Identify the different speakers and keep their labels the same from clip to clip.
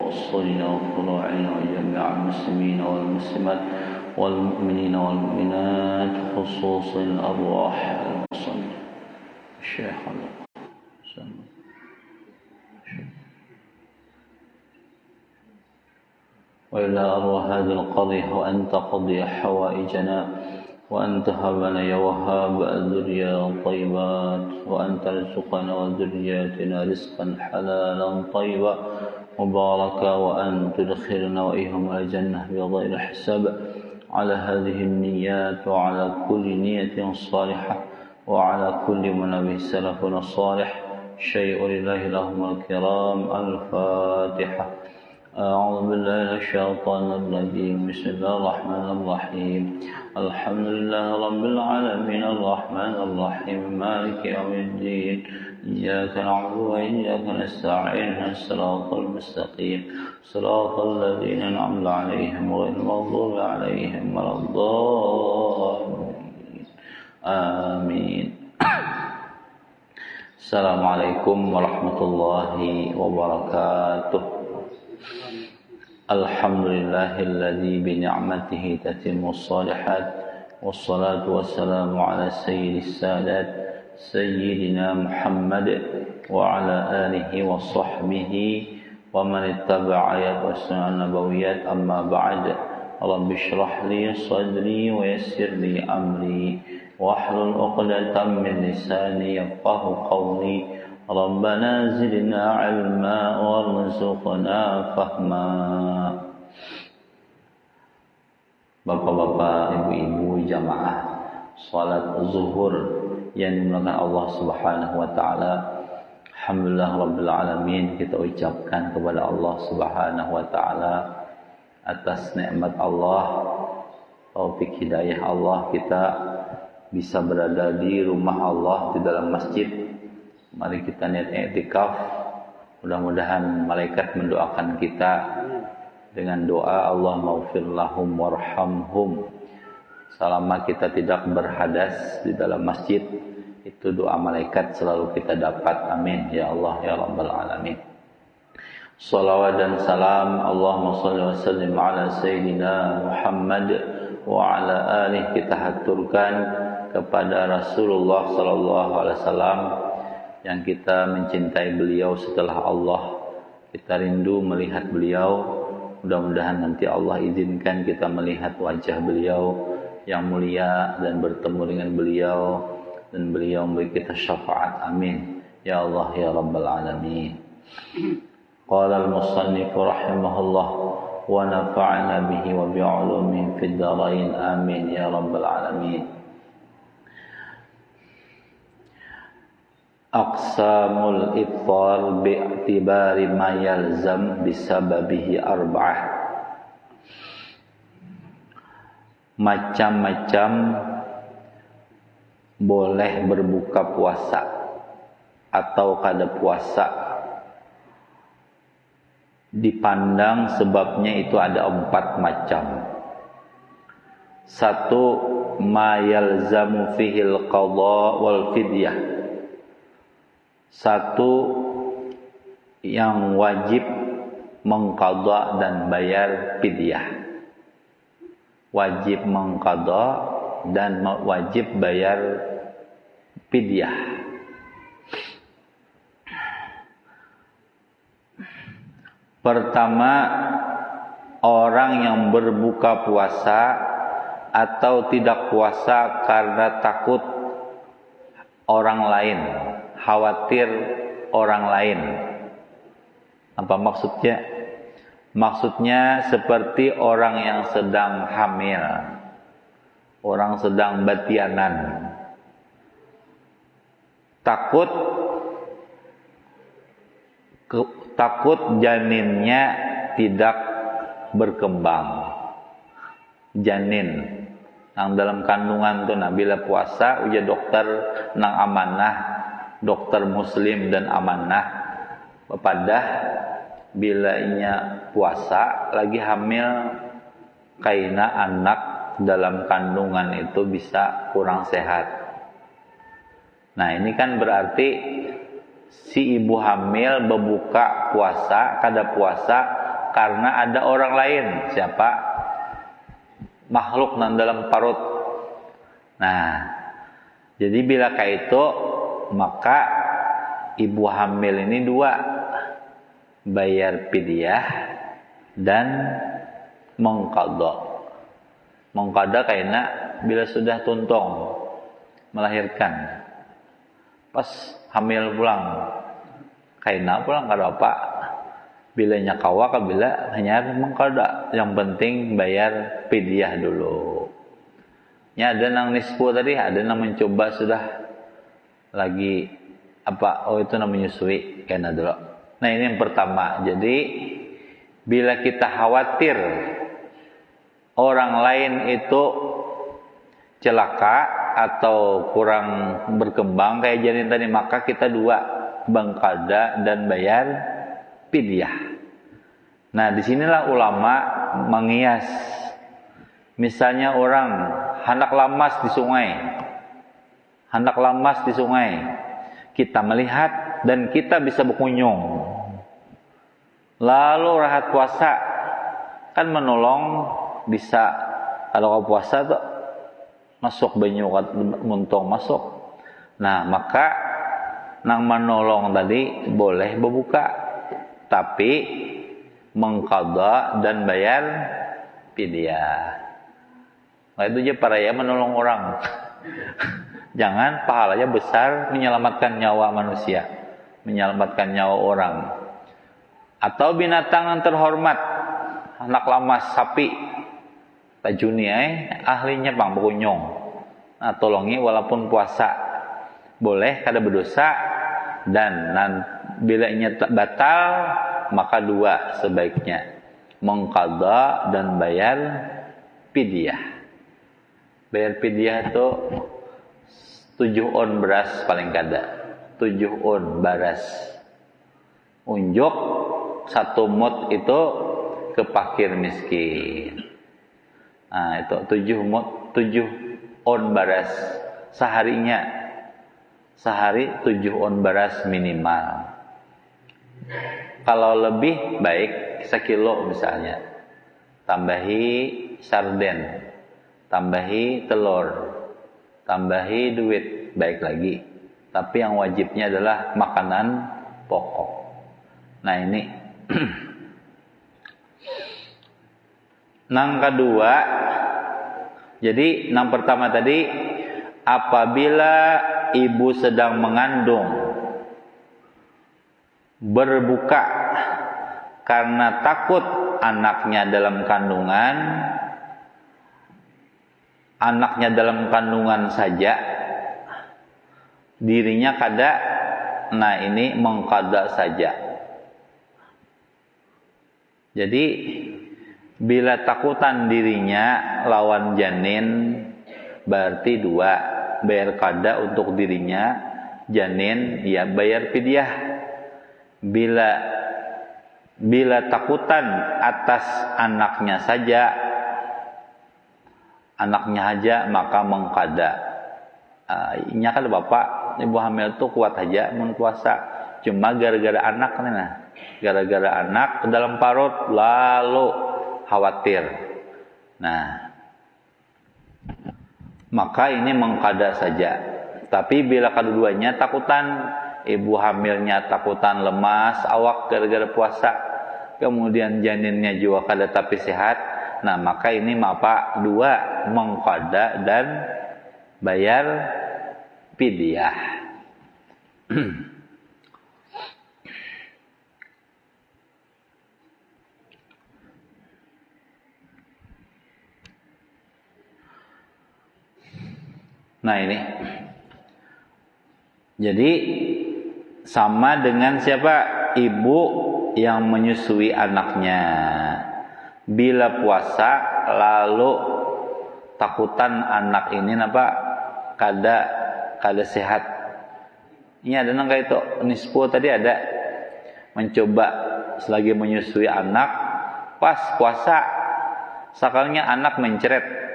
Speaker 1: وفصولنا وفروعنا وجميع المسلمين والمسلمات والمؤمنين والمؤمنات خصوص الأرواح المصلين الشيخ وإلى أرواح هذه القرية وأن تقضي حوائجنا وأن تهب لنا يا وهاب الذرية الطيبات وأن ترزقنا وذرياتنا رزقا حلالا طيبا مباركا وأن تدخلنا وإياهم الجنة بغير حساب على هذه النيات وعلى كل نية صالحة وعلى كل من به سلفنا الصالح شيء لله لهم الكرام. الفاتحة. أعوذ بالله من الشيطان الرجيم. بسم الله الرحمن الرحيم. الحمد لله رب العالمين الرحمن الرحيم مالك يوم الدين إياك نعبد وإياك نستعين الصراط المستقيم صراط الذين أنعمت عليهم غير المغضوب عليهم ولا الضالين آمين. Assalamualaikum warahmatullahi wabarakatuh. Alhamdulillahilladzi bi ni'matihi tatimmus shalihat wassalatu wassalamu ala sayyidis sadat sayyidina Muhammad wa ala alihi wa sahbihi wa man ittaba'a sunnah nabawiyyat amma ba'd. Rabbi shrah li sadri wa yassir li amri wahlul 'uqdatam min lisani yafqahu qawli. Rabbana zidna 'ilma warzuqna fahma. Bapak-bapak, ibu-ibu jamaah salat zuhur yang dimuliakan Allah Subhanahu wa taala. Alhamdulillah rabbil alamin, kita ucapkan kepada Allah Subhanahu wa taala atas nikmat Allah, taufik hidayah Allah, kita bisa berada di rumah Allah, di dalam masjid. Mari kita niat i'tikaf. Mudah-mudahan malaikat mendoakan kita dengan doa Allah maghfir lahum warhamhum. Selama kita tidak berhadas di dalam masjid, itu doa malaikat selalu kita dapat. Amin ya Allah ya rabbal alamin. Salawat dan salam Allahumma shalli wa sallim ala sayyidina Muhammad wa ala alihi, kita haturkan kepada Rasulullah sallallahu alaihi wasallam yang kita mencintai beliau setelah Allah. Kita rindu melihat beliau. Mudah-mudahan nanti Allah izinkan kita melihat wajah beliau yang mulia dan bertemu dengan beliau, dan beliau memberi kita syafaat. Amin ya Allah ya rabbal alamin. Qala al-musannif rahimahullah wa nafa'ana bihi wa bi'ulumihi fid dharain. Amin ya rabbal alamin. Aqsamul ibtal bi'tibari ma yalzam bisababihi arba'ah. Macam-macam boleh berbuka puasa atau kada puasa dipandang sebabnya itu ada 4 macam. 1. Ma yalzamu fihil qadha wal fidyah. 1. yang wajib mengqadha dan bayar fidyah. Wajib mengqadha dan wajib bayar fidyah. Pertama, orang yang berbuka puasa atau tidak puasa karena takut orang lain, khawatir orang lain. Apa maksudnya? Maksudnya seperti orang yang sedang hamil, orang sedang batianan, takut janinnya tidak berkembang. Janin nang dalam kandungan tuh bila puasa uja dokter nang amanah, dokter muslim dan amanah bepadah bila inya puasa lagi hamil kaina anak dalam kandungan itu bisa kurang sehat. Nah ini kan berarti si ibu hamil berbuka puasa kada puasa karena ada orang lain. Siapa? Makhluk nan dalam parut. Nah, jadi bila kayak itu, maka ibu hamil ini dua, bayar fidyah dan mengqadha. Mengqadha kaina bila sudah tuntung melahirkan, pas hamil pulang, kaina pulang kada apa, bilanya kawa kabila hanya mengqadha, yang penting bayar fidyah dulu. Ya, ada nang nisfu tadi, ada nang mencoba sudah lagi apa, oh itu namanya menyusui kaina dulu. Nah, ini yang pertama. Jadi bila kita khawatir orang lain itu celaka atau kurang berkembang kayak janin tadi, maka kita dua, mengqadha dan bayar fidyah. Nah, disinilah ulama mengias. Misalnya orang hendak lamas di sungai, kita melihat dan kita bisa berkunjung, lalu rahat puasa, kan menolong bisa. Kalau kau puasa tuh masuk banyu muntung masuk. Nah, maka nang menolong tadi boleh berbuka, tapi mengqadha dan bayar fidyah. Nah, itu aja para ya menolong orang. Jangan pahalanya besar menyelamatkan nyawa manusia, menyelamatkan nyawa orang. Atau binatang yang terhormat, anak lamas sapi, tajuni ahlinya bang berkunjung. Nah, tolongi walaupun puasa, boleh kada berdosa. Dan bila nya batal, maka dua sebaiknya, mengqadha dan bayar fidyah. Bayar fidyah itu 7 on beras paling kada, 7 on beras. Unjuk 1 mut itu ke fakir miskin. Nah, itu 7 on beras seharinya. Sehari 7 on beras minimal. Kalau lebih baik 1 kilo misalnya. Tambahi sarden, tambahi telur, tambahi duit, baik lagi. Tapi yang wajibnya adalah makanan pokok. Nah, ini nang kedua. Jadi nang pertama tadi, apabila ibu sedang mengandung, berbuka karena takut anaknya dalam kandungan saja, dirinya kada. Nah, ini mengqadha saja. Jadi bila takutan dirinya lawan janin, berarti dua, bayar qadha untuk dirinya, janin ya bayar fidyah. Bila takutan atas anaknya aja, maka mengqadha. Inya kan bapak ibu hamil tuh kuat aja mun puasa, cuma gara-gara anak gara-gara anak ke dalam parut lalu khawatir. Nah, maka ini mengqadha saja. Tapi bila kedua-duanya takutan, ibu hamilnya takutan lemas awak gara-gara puasa, kemudian janinnya juga kada tapi sehat, nah maka ini maka dua, mengqadha dan bayar fidyah. Nah, ini jadi sama dengan siapa? Ibu yang menyusui anaknya. Bila puasa lalu takutan anak ini kada sehat. Ini ada nang kayak itu nisfu tadi ada mencoba selagi menyusui anak pas puasa, sakalnya anak mencret.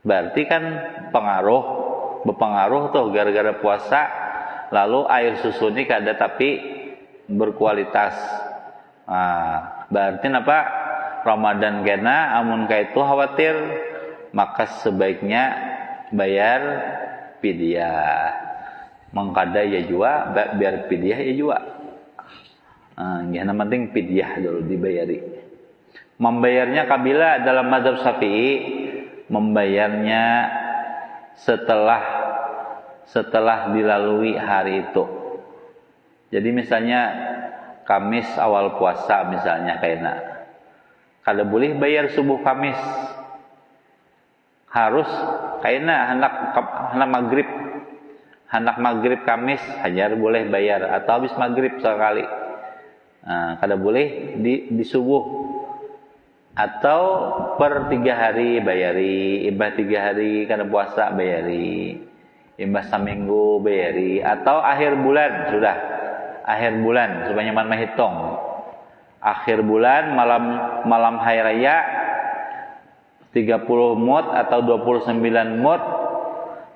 Speaker 1: Berarti kan berpengaruh tuh gara-gara puasa, lalu air susu ini kada tapi berkualitas. Nah, Berarti apa? Ramadan kena amun kaitu khawatir maka sebaiknya bayar fidyah. Mengkada ya jua biar fidyah ya jua. Yang penting fidyah dulu dibayari. Membayarnya kabila dalam mazhab Syafi'i membayarnya setelah dilalui hari itu. Jadi misalnya Kamis awal puasa misalnya kayaknya, kada boleh bayar subuh Kamis, harus kayaknya hendak maghrib Kamis hajar boleh bayar, atau habis maghrib sekali. Kada boleh di subuh. Atau per 3 hari bayari, imbah 3 hari kada puasa bayari, imbah seminggu bayari, atau akhir bulan sudah. Akhir bulan supaya nyaman menghitung. Akhir bulan malam hari raya 30 mut atau 29 mut.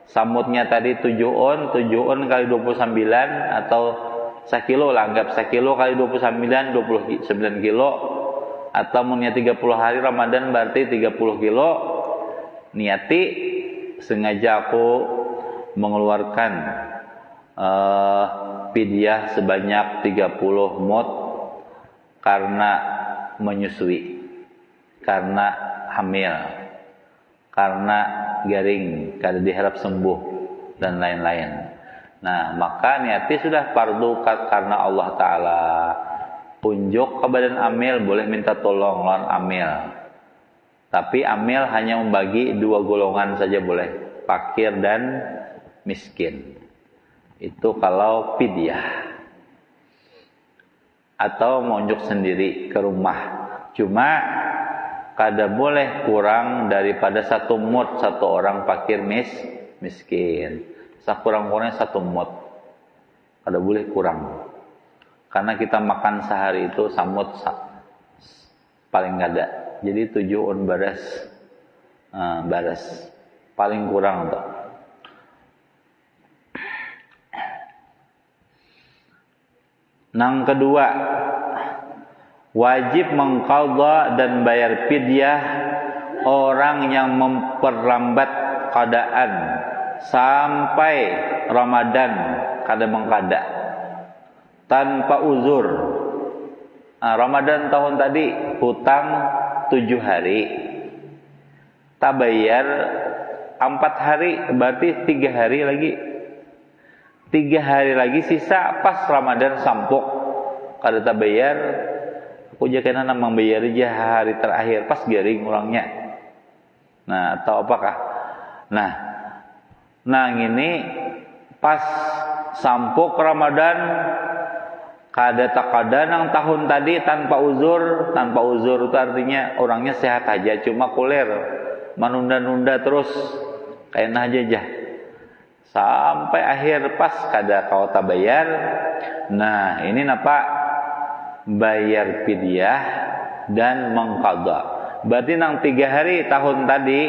Speaker 1: Samutnya tadi 7 on kali 29 atau 1 kilo lah, anggap 1 kilo kali 29 kilo. Atau punya 30 hari Ramadan berarti 30 kilo. Niati sengaja aku mengeluarkan fidyah sebanyak 30 mut karena menyusui, karena hamil, karena garing, karena diharap sembuh dan lain-lain. Nah, maka niati sudah fardu karena Allah Ta'ala. Unjuk ke badan amil, boleh minta tolong lawan amil. Tapi amil hanya membagi 2 golongan saja boleh, fakir dan miskin. Itu kalau fidyah. Atau menunjuk sendiri ke rumah. Cuma kada boleh kurang daripada 1 mut satu orang fakir miskin. Sakurang-kurangnya 1 mut. Kada boleh kurang. Karena kita makan sehari itu samut paling ada. Jadi 7 on baras. Paling kurang tuh. Nang kedua, wajib mengqadha dan bayar fidyah orang yang memperlambat qadaan sampai Ramadan kada mengqada tanpa uzur. Ramadan tahun tadi hutang 7 hari, tak bayar 4 hari, berarti 3 hari lagi. 3 hari lagi sisa pas Ramadan sampuk, kada tak bayar, aku jakena namang bayar aja hari terakhir pas garing orangnya. Nah, atau apakah? Nah ini pas sampuk Ramadan kada nang tahun tadi tanpa uzur itu artinya orangnya sehat aja, cuma kuler menunda-nunda terus kayak aja sampai akhir pas kada kau tak bayar. Nah ini napa bayar fidyah dan mengqadha. Berarti nang 3 hari tahun tadi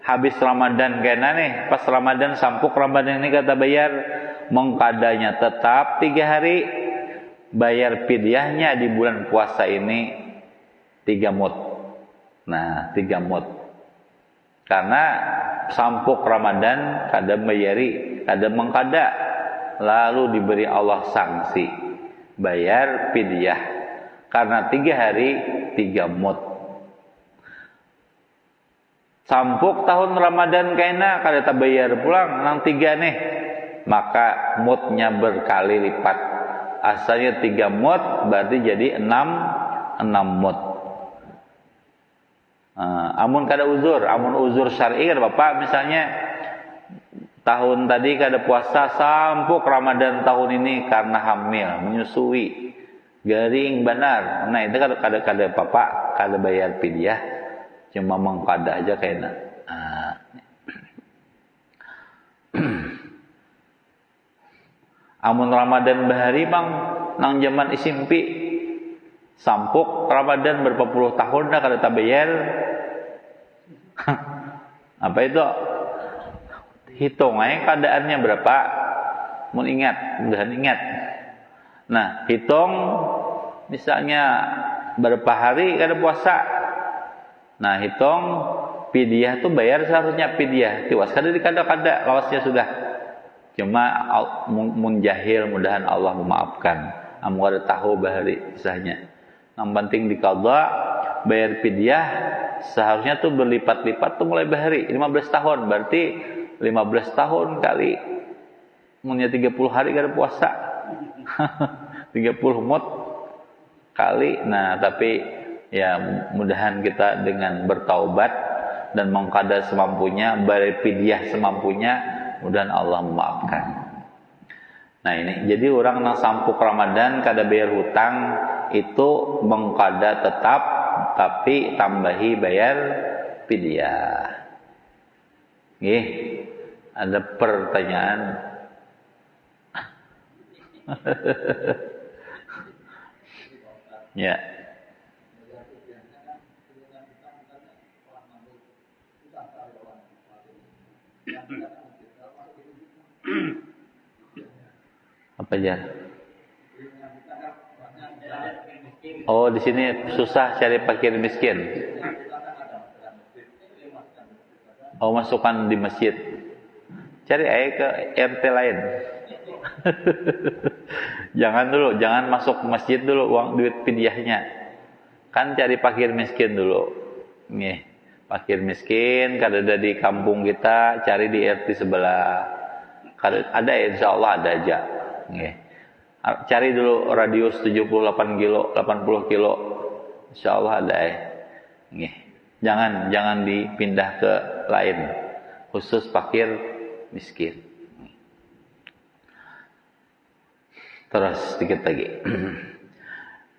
Speaker 1: habis Ramadan kena nih, pas Ramadan sampuk Ramadan ini kata bayar, mengqadanya tetap 3 hari, bayar fidyahnya di bulan puasa ini 3 mut. Nah 3 mut. Karena sampuk Ramadan kada bayari, kada mengqada, lalu diberi Allah sanksi bayar fidyah karena 3 hari 3 mut. Sampuk tahun Ramadan kaina kada tak bayar pulang nang 3 nih, maka mutnya berkali lipat. Asalnya 3 mut berarti jadi 6 mut. Amun kada uzur, amun uzur syar'i kada Bapak, misalnya tahun tadi kada puasa sampuk Ramadan tahun ini karena hamil, menyusui, garing benar. Nah, itu kada Bapak kada bayar fidyah, cuma mengqada aja kayaknya. Amun Ramadan bahari bang nang zaman isimpi sampuk Ramadan berapa puluh tahun dah kada tak bayar. Apa itu? Hitung aja keadaannya berapa. Mun ingat, mudahan ingat. Nah, hitung misalnya berapa hari kada puasa. Nah, hitung fidyah tuh bayar seharusnya fidyah. Tiwas kada dikada-kada lawasnya sudah. Cuma mun jahil mudahan Allah memaafkan. Amun kada tahu bahari kisahnya. Yang penting dikada bayar fidyah seharusnya tuh berlipat-lipat tuh mulai bahari 15 tahun. Berarti 15 tahun kali munnya 30 hari kada puasa. 30 mut kali. Nah, tapi ya mudahan kita dengan bertaubat dan mengqada semampunya, bayar fidyah semampunya, mudahan Allah memaafkan. Nah, ini jadi orang nang sampuk Ramadan kada bayar hutang itu mengqada tetap tapi tambahi bayar fidyah. Nggih, ada pertanyaan? Ya. Apa aja? Oh, di sini susah cari fakir miskin. Oh, masukkan di masjid. Cari aja ke RT lain. Jangan masuk masjid dulu uang duit fidyahnya. Kan cari fakir miskin dulu. Nih, fakir miskin kada ada di kampung kita, cari di RT sebelah. Kada ada, insyaallah ada aja. Nih. Cari dulu radius 78 kilo, 80 kilo. Insyaallah ada Nih. Jangan dipindah ke lain. Khusus fakir miskin. Terus sedikit lagi.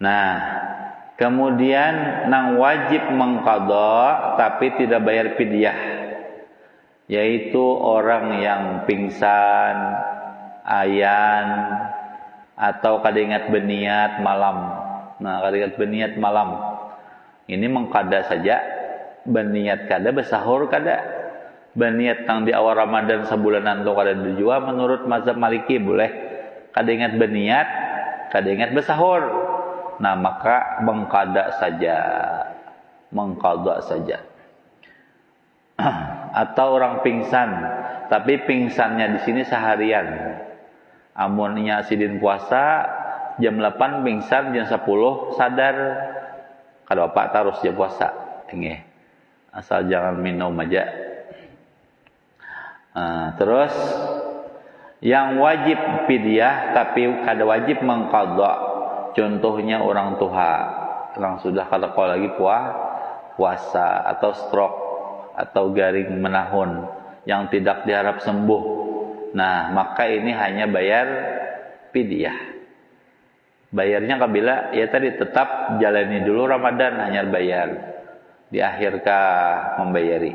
Speaker 1: Nah, kemudian nang wajib mengqadha tapi tidak bayar fidyah, yaitu orang yang pingsan, ayan, atau kada ingat berniat malam. Nah, kada ingat berniat malam. Ini mengqadha saja, berniat kada, bersahur kada. Berniat tang di awal Ramadan sebulanan tu kada dijua menurut mazhab Maliki boleh. Kada ingat berniat, kada ingat bersahur. Nah, maka mengqadha saja. Mengqadha saja. Atau orang pingsan, tapi pingsannya di sini seharian. Amunnya sidin puasa jam 8 pingsan, jam 10 sadar. Kada apa terus dia puasa. Nggih. Asal jangan minum aja. Terus yang wajib fidyah tapi kada wajib mengqadha. Contohnya orang tua yang sudah kada lagi puasa atau stroke atau garing menahun yang tidak diharap sembuh. Nah, maka ini hanya bayar fidyah. Bayarnya kabila ya tadi tetap jalani dulu Ramadan hanya bayar. Di akhirkah membayari.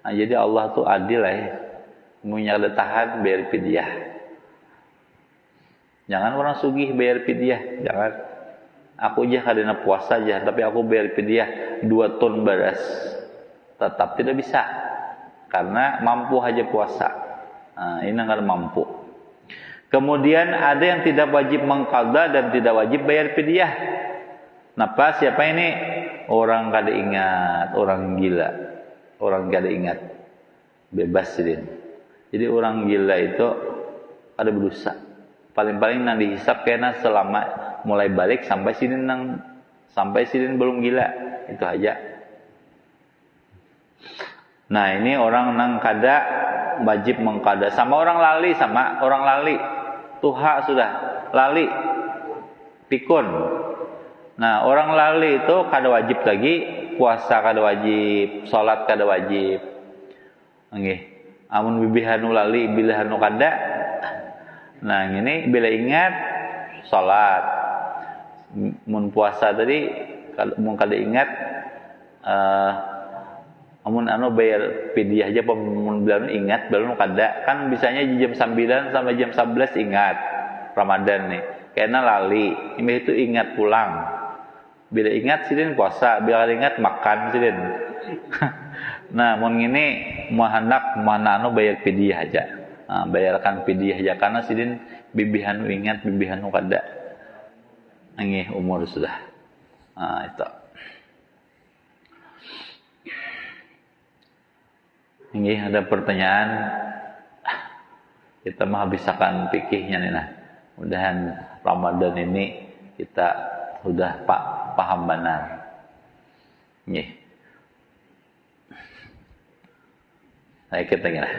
Speaker 1: Nah, jadi Allah tuh adil punya tahan bayar fidyah. Jangan orang sugih bayar fidyah, jangan. Aku aja kadena puasa aja, tapi aku bayar fidyah 2 ton beras. Tetap tidak bisa. Karena mampu aja puasa. Nah, ini enggak mampu. Kemudian ada yang tidak wajib mengqadha dan tidak wajib bayar fidyah. Napa siapa ini? Orang kada ingat, orang gila. Orang kada ingat. Bebas sidin. Jadi orang gila itu ada berdosa. Paling-paling nang dihisap kena selama mulai balik sampai sidin belum gila. Itu aja. Nah, ini orang nang kada wajib mengqadha. Sama orang lali. Tuha sudah lali. Pikun. Nah, orang lali itu kada wajib lagi. Puasa kada wajib. Salat kada wajib. Nggih. Amun bibihanu lali, bilahanu kada. Nah, ini bila ingat salat. Mun puasa tadi mun kada ingat amun bayar fidyah aja mun bilang ingat belum kada. Kan bisanya jam 9 sampai jam 11 ingat Ramadan nih. Karena lali, ini itu ingat pulang. Bila ingat sidin puasa, bila ingat makan sidin. Nah, mun ngini mau hendak mana bayar fidyah aja. Nah, bayarkan fidyah aja karena sidin bibihanu ingat, bibihanu kada. Nggih umur sudah. Itu. Ini ada pertanyaan. Kita menghabiskan fikihnya nih nah. Mudahan Ramadan ini kita sudah paham benar. Nih. Saya kita kira.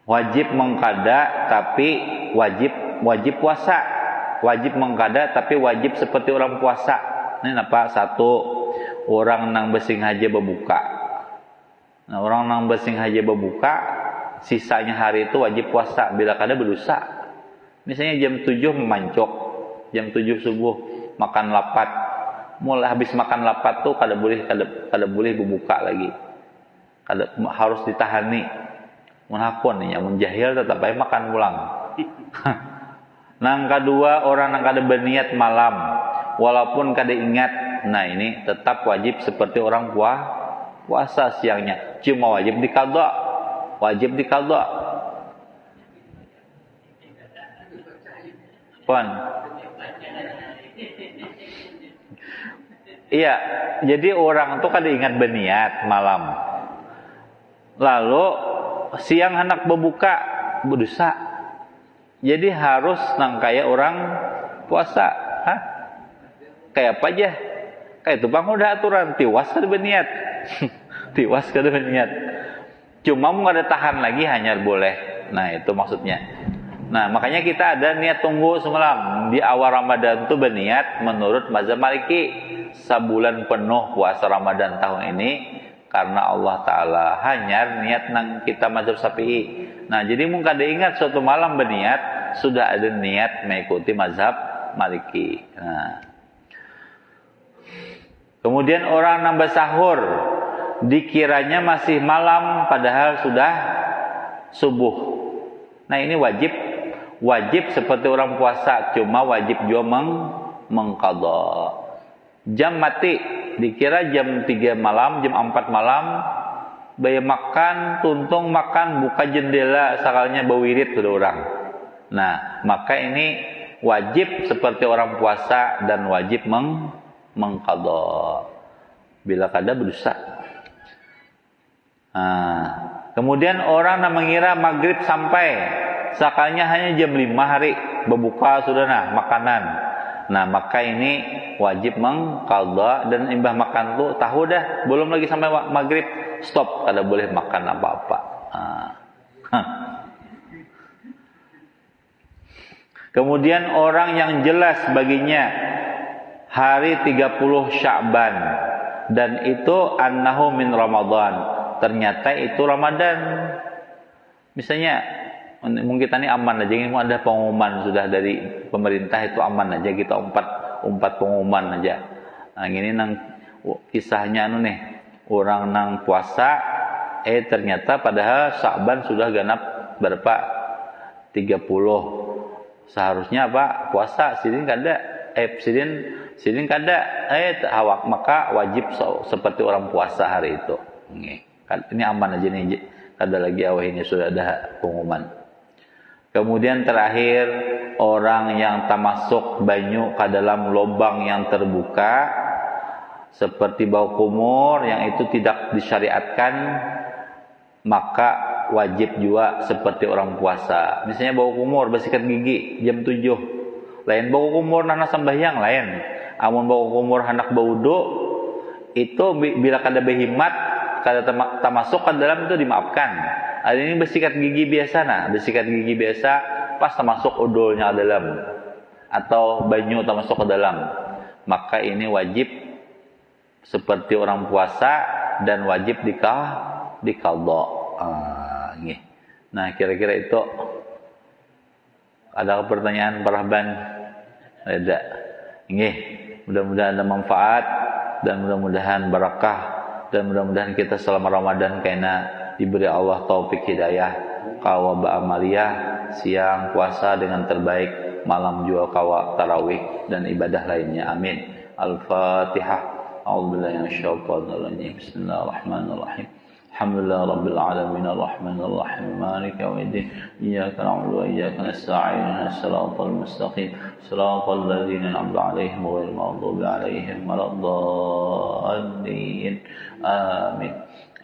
Speaker 1: Wajib mengqada tapi wajib puasa. Wajib mengqada tapi wajib seperti orang puasa. Ini apa? Satu, orang nang besing haja berbuka. Nah, orang nang besing haja berbuka, sisanya hari itu wajib puasa bila kada berdosa. Misalnya jam 7 memancok, jam 7 subuh makan lapat. Mulai habis makan lapat tuh kada boleh berbuka lagi. Harus ditahani. Menakon nih, yang menjahil tetap baik makan pulang. Nang kedua, orang yang kada berniat malam walaupun kada ingat. Nah, ini tetap wajib seperti orang puasa siangnya. Cuma wajib diqadha. Wajib diqadha. Pon. Iya, jadi orang tuh kada ingat berniat malam. Lalu siang hendak berbuka berdosa. Jadi harus nang kayak orang puasa. Hah? Kayak apa aja? Kayak itu bang udah aturan tiwas kada berniat. Tiwas kada berniat. Cuma mau ada tahan lagi hanya boleh. Nah, itu maksudnya. Nah, makanya kita ada niat tunggu semalam. Di awal Ramadan itu berniat menurut mazhab Maliki sebulan penuh puasa Ramadan tahun ini karena Allah Ta'ala hanya niat nang kita mazhab Syafi'i. Nah, jadi mungkin kada ingat suatu malam berniat sudah ada niat mengikuti mazhab Maliki. Nah. Kemudian orang nambah sahur dikiranya masih malam padahal sudah subuh. Nah, ini wajib seperti orang puasa, cuma wajib juga mengqadha. Jam mati dikira jam 3 malam, jam 4 malam bayar makan, tuntung makan, buka jendela sakalnya bawirid sudah orang. Nah, maka ini wajib seperti orang puasa dan wajib mengqadha. Bila kada berdosa. Nah, kemudian orang yang mengira maghrib sampai sakalnya hanya jam 5 hari berbuka sudah nah makanan. Nah, maka ini wajib mengqadha dan imbah makan tuh tahu dah belum lagi sampai maghrib stop, kada boleh makan apa-apa. Kemudian orang yang jelas baginya hari 30 Sya'ban dan itu annahu min Ramadan, ternyata itu Ramadan. Misalnya mungkin kita ini aman aja, ini ada pengumuman sudah dari pemerintah itu aman aja, kita umpat pengumuman aja. Nah, ini nang kisahnya nih, orang nang puasa ternyata padahal Sya'ban sudah genap berapa? 30. Seharusnya apa? Puasa sidin kada sidin kada awak, maka wajib seperti orang puasa hari itu. Ini aman aja nih, kada lagi awah ini sudah ada pengumuman. Kemudian terakhir, orang yang termasuk banyu ke dalam lubang yang terbuka seperti bau kumur yang itu tidak disyariatkan, maka wajib juga seperti orang puasa. Misalnya bau kumur bersikat gigi jam 7. Lain bau kumur nana sembahyang lain. Amun bau kumur hendak berwudu itu bila kada berhimat, kada termasuk ke dalam itu dimaafkan. Ada ini bersikat gigi biasa nah, bersikat gigi biasa pas termasuk udulnya ke dalam atau banyu termasuk ke dalam. Maka ini wajib seperti orang puasa dan wajib diqadha. Nah, kira-kira itu. Ada pertanyaan Parahban? Ada. Mudah-mudahan ada manfaat dan mudah-mudahan barakah dan mudah-mudahan kita selama Ramadan karena diberi Allah taufik hidayah kawa ba'amaliyah, siang puasa dengan terbaik, malam juga kawa tarawih dan ibadah lainnya. Amin. Al-Fatihah. A'udzubillahi minasyaitonir rajim. Bismillahirrahmanirrahim. Alhamdulillah Rabbil Alamin Ar-Rahmanir Rahim Maliki Yawmiddin Iyyaka na'budu wa iyyaka nasta'in Shiratal mustaqim Shiratal ladzina an'amta 'alaihim ghairil maghdubi 'alaihim waladdallin Amin.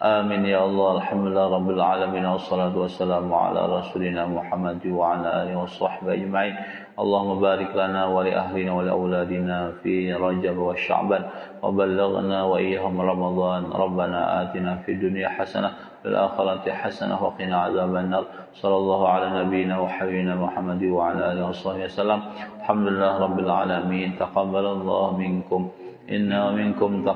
Speaker 1: Amin ya Allah. Alhamdulillah Rabbil Alamin. Wassalatu wassalamu ala Rasulina Muhammad wa ala alihi wa sahbihi ajma'in. Allahumma barik lana wa li ahlina wa li awladina fi Rajab wa Sya'ban wa ballaghna wa iyyahum Ramadan. Rabbana atina fid dunya hasanah wal akhirati hasanah wa qina adzaban nar. Sallallahu ala nabiyyina wa habibina Muhammad wa ala alihi wa sahbihi wasallam. Alhamdulillah Rabbil Alamin. Taqabbalallahu minkum inna minkum